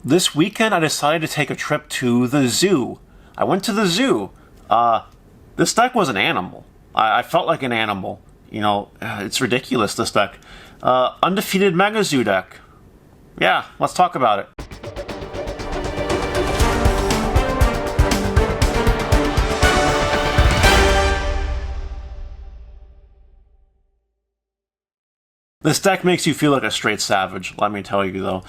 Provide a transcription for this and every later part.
This weekend I decided to take a trip to the zoo. I went to the zoo. This deck was an animal. I felt like an animal. You know, it's ridiculous, this deck. Undefeated Mega Zoo deck. Yeah, let's talk about it. This deck makes you feel like a straight savage, let me tell you though.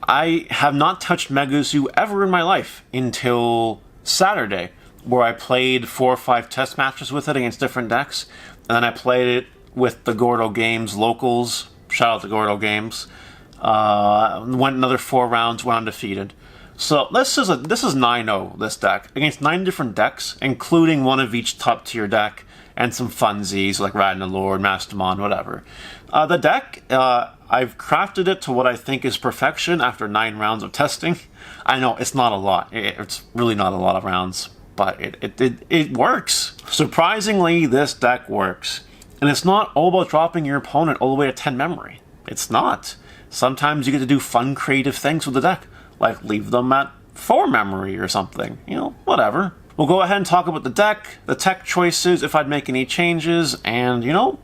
I have not touched Mega Zoo ever in my life until Saturday, where I played 4 or 5 test matches with it against different decks, and then I played it with the Gordo Games locals. Shout out to Gordo Games. Went another 4 rounds, went undefeated. So this is 9-0, this deck, against 9 different decks, including one of each top tier deck, and some funsies like Ragnalord, Mastamon, whatever. The deck, I've crafted it to what I think is perfection after 9 rounds of testing. I know, it's not a lot. It's really not a lot of rounds, but it works. Surprisingly, this deck works. And it's not all about dropping your opponent all the way to 10 memory. It's not. Sometimes you get to do fun, creative things with the deck, like leave them at 4 memory or something. You know, whatever. We'll go ahead and talk about the deck, the tech choices, if I'd make any changes, and, you know,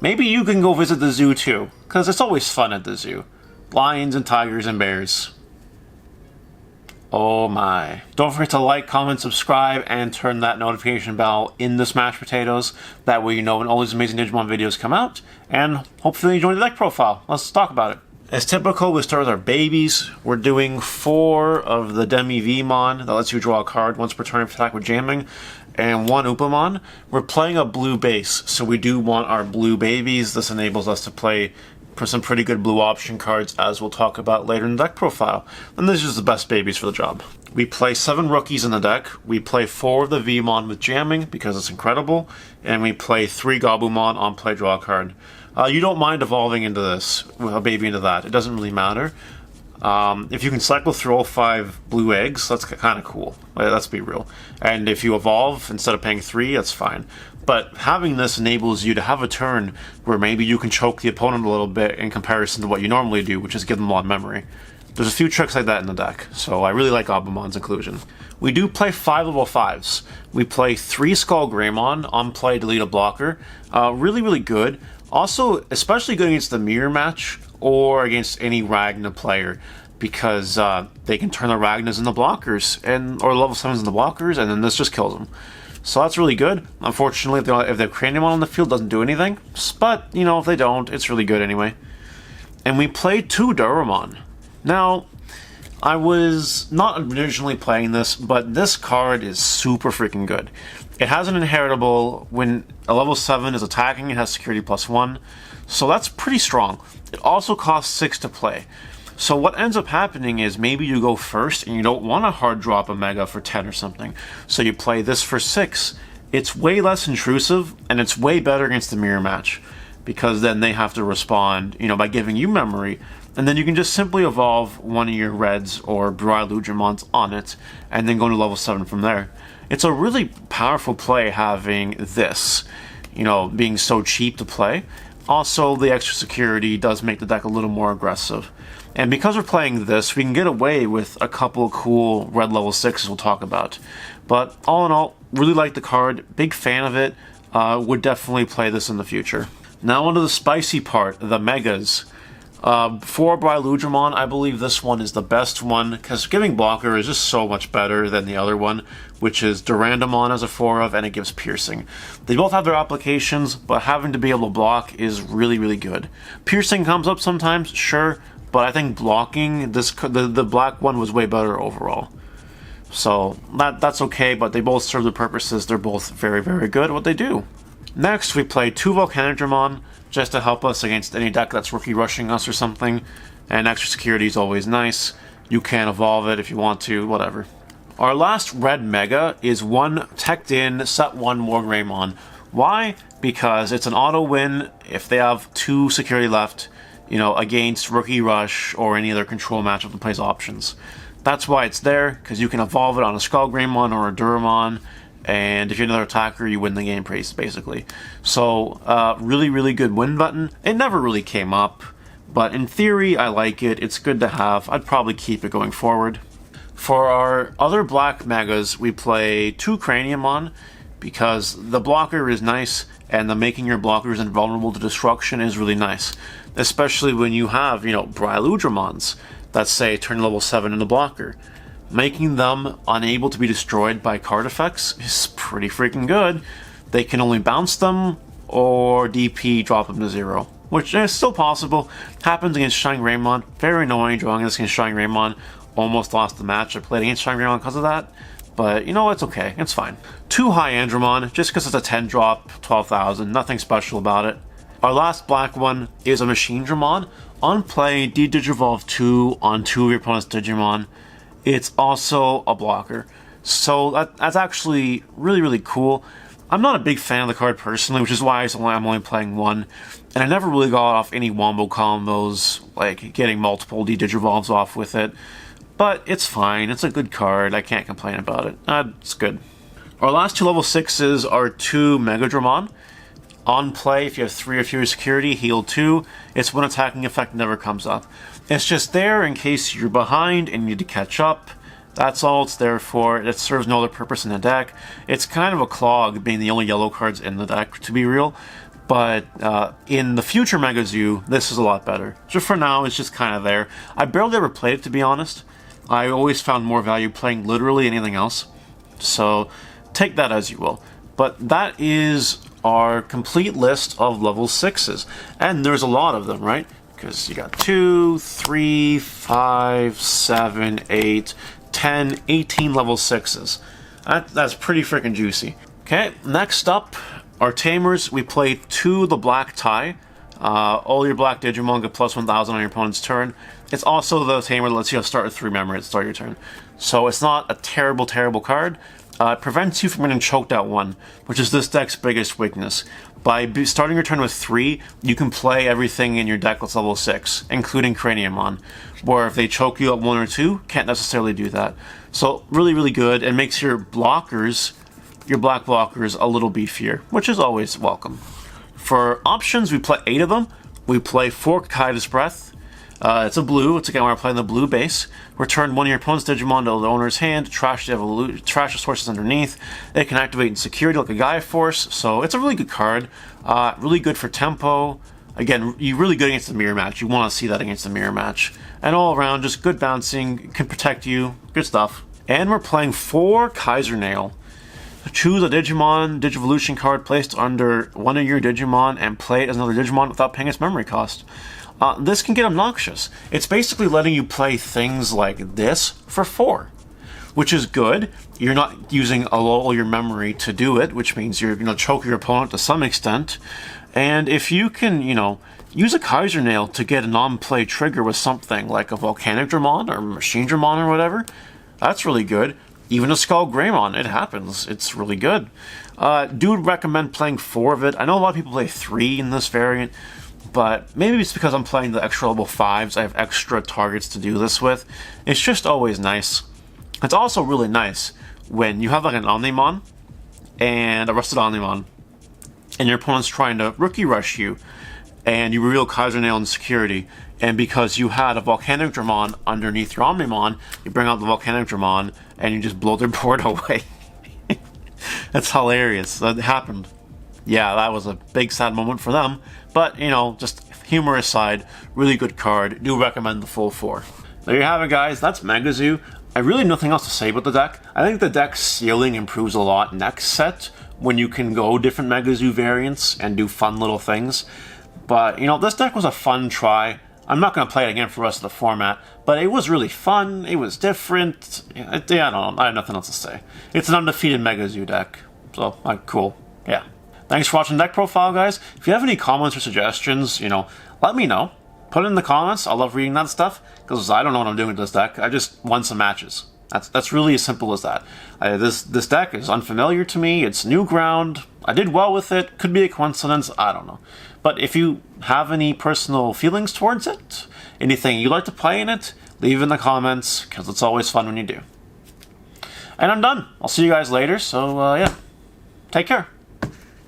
maybe you can go visit the zoo too, because it's always fun at the zoo. Lions and tigers and bears. Oh my. Don't forget to like, comment, subscribe, and turn that notification bell in the Smash Potatoes. That way you know when all these amazing Digimon videos come out, and hopefully you enjoy the deck profile. Let's talk about it. As typical, we start with our babies. We're doing 4 of the Demi Vmon that lets you draw a card once per turn of attack with jamming, and 1 Upamon. We're playing a blue base, so we do want our blue babies. This enables us to play for some pretty good blue option cards, as we'll talk about later in the deck profile. And this is the best babies for the job. We play 7 rookies in the deck. We play 4 of the Vmon with jamming because it's incredible, and we play 3 Gabumon on play draw a card. You don't mind evolving into this, with a baby into that. It doesn't really matter. If you can cycle through all 5 blue eggs, that's kind of cool. Let's be real. And if you evolve instead of paying 3, that's fine. But having this enables you to have a turn where maybe you can choke the opponent a little bit in comparison to what you normally do, which is give them a lot of memory. There's a few tricks like that in the deck, so I really like Abumon's inclusion. We do play 5 level 5s. We play 3 Skull Greymon on play, delete a blocker. Really, really good. Also, especially good against the mirror match or against any Ragna player, because they can turn the Ragnas into blockers, or level 7s into blockers, and then this just kills them. So that's really good. Unfortunately, if they have Craniumon on the field, it doesn't do anything. But, you know, if they don't, it's really good anyway. And we played 2 Duromon. Now, I was not originally playing this, but this card is super freaking good. It has an inheritable. When a level 7 is attacking, it has security +1, so that's pretty strong. It also costs 6 to play. So what ends up happening is maybe you go first and you don't want to hard drop a Mega for 10 or something, so you play this for 6. It's way less intrusive, and it's way better against the mirror match, because then they have to respond, you know, by giving you memory, and then you can just simply evolve one of your Reds or Bryludramons on it, and then go to level 7 from there. It's a really powerful play having this, you know, being so cheap to play. Also, the extra security does make the deck a little more aggressive. And because we're playing this, we can get away with a couple of cool red level 6s we'll talk about. But all in all, really like the card, big fan of it, would definitely play this in the future. Now onto the spicy part, the Megas. For Bryludramon, I believe this one is the best one, because giving blocker is just so much better than the other one, which is Durandamon as a 4 of, and it gives piercing. They both have their applications, but having to be able to block is really, really good. Piercing comes up sometimes, sure, but I think blocking, the black one was way better overall. So that's okay, but they both serve their purposes. They're both very, very good at what they do. Next, we play 2 Volcanodramon, just to help us against any deck that's rookie rushing us or something, and extra security is always nice. You can evolve it if you want to, whatever. Our last red Mega is 1 teched in, set 1 more Greymon. Why? Because it's an auto win if they have 2 security left, you know, against rookie rush or any other control matchup that plays options. That's why it's there, because you can evolve it on a Skull Greymon or a Duromon, and if you're another attacker, you win the game, basically. So, really, really good win button. It never really came up, But in theory, I like it. It's good to have. I'd probably keep it going forward. For our other black megas, we play 2 Craniumon because the blocker is nice and the making your blockers invulnerable to destruction is really nice. Especially when you have, Briludramons that say turn level 7 in the blocker. Making them unable to be destroyed by card effects is pretty freaking good. They can only bounce them or DP drop them to 0. Which is still possible. Happens against Shining Greymon. Very annoying drawing this against Shining Greymon. Almost lost the match I played against Shining Greymon because of that. But, it's okay. It's fine. 2 Hyandramon, just because it's a 10 drop, 12,000. Nothing special about it. Our last black one is a Machine Dramon. On play, D-Digivolve 2 on 2 of your opponent's Digimon. It's also a blocker. So that's actually really, really cool. I'm not a big fan of the card personally, which is why I'm only playing 1. And I never really got off any wombo combos, like getting multiple D-Digivolves off with it. But it's fine. It's a good card. I can't complain about it. It's good. Our last 2 level 6s are 2 Megadramon. On play, if you have 3 or fewer security, heal 2. Its one attacking effect never comes up. It's just there in case you're behind and you need to catch up. That's all it's there for. It serves no other purpose in the deck. It's kind of a clog being the only yellow cards in the deck, to be real. But in the future Mega Zoo, this is a lot better. Just for now, it's just kind of there. I barely ever played it, to be honest. I always found more value playing literally anything else. So take that as you will. But that is our complete list of level 6s. And there's a lot of them, right? Because you got 2, 3, 5, 7, 8, 10, 18 level 6s. That's pretty freaking juicy. Okay, next up, our Tamers. We play 2 the Black Tie. All your black Digimon get plus 1,000 on your opponent's turn. It's also the Tamer that lets you start with 3 memory at the start of your turn. So it's not a terrible, terrible card. It prevents you from getting choked out 1, which is this deck's biggest weakness. By starting your turn with 3, you can play everything in your deck that's level 6, including Craniumon. Where if they choke you at 1 or 2, can't necessarily do that. So really, really good, and makes your blockers, your black blockers, a little beefier, which is always welcome. For options, we play 8 of them. We play 4 Kaida's Breath. It's a blue. It's again, we're playing the blue base. Return one of your opponent's Digimon to the owner's hand. Trash the sources underneath. It can activate in security like a Gaia Force. So it's a really good card. Really good for tempo. Again, you're really good against the mirror match. You want to see that against the mirror match. And all around, just good bouncing. Can protect you. Good stuff. And we're playing 4 Kaiser Nail. Choose a Digimon Digivolution card placed under one of your Digimon and play it as another Digimon without paying its memory cost. This can get obnoxious. It's basically letting you play things like this for 4, which is good. You're not using all your memory to do it, which means you're going to choke your opponent to some extent. And if you can, use a Kaiser Nail to get a non-play trigger with something like a Volcanic Dramon or Machine Dramon or whatever, that's really good. Even a Skull Greymon, it happens. It's really good. Do recommend playing 4 of it. I know a lot of people play 3 in this variant, but maybe it's because I'm playing the extra level 5s. I have extra targets to do this with. It's just always nice. It's also really nice when you have like an Omnimon and a Rusted Omnimon, and your opponent's trying to Rookie Rush you, and you reveal Kaiser Nail in security, and because you had a Volcanic Dramon underneath your Omnimon, you bring out the Volcanic Dramon, and you just blow their board away. That's hilarious. That happened. Yeah, that was a big sad moment for them. But, just humor aside, really good card. Do recommend the full 4. There you have it, guys. That's Mega Zoo. I really have nothing else to say about the deck. I think the deck's ceiling improves a lot next set when you can go different Mega Zoo variants and do fun little things. But, this deck was a fun try. I'm not going to play it again for the rest of the format, but it was really fun. It was different. I don't know. I have nothing else to say. It's an undefeated Mega Zoo deck. So, cool. Yeah. Thanks for watching the deck profile, guys. If you have any comments or suggestions, let me know. Put it in the comments. I love reading that stuff, because I don't know what I'm doing with this deck. I just won some matches. That's really as simple as that. This deck is unfamiliar to me. It's new ground. I did well with it. Could be a coincidence. I don't know. But if you have any personal feelings towards it, anything you'd like to play in it, leave it in the comments, because it's always fun when you do. And I'm done. I'll see you guys later, so yeah. Take care.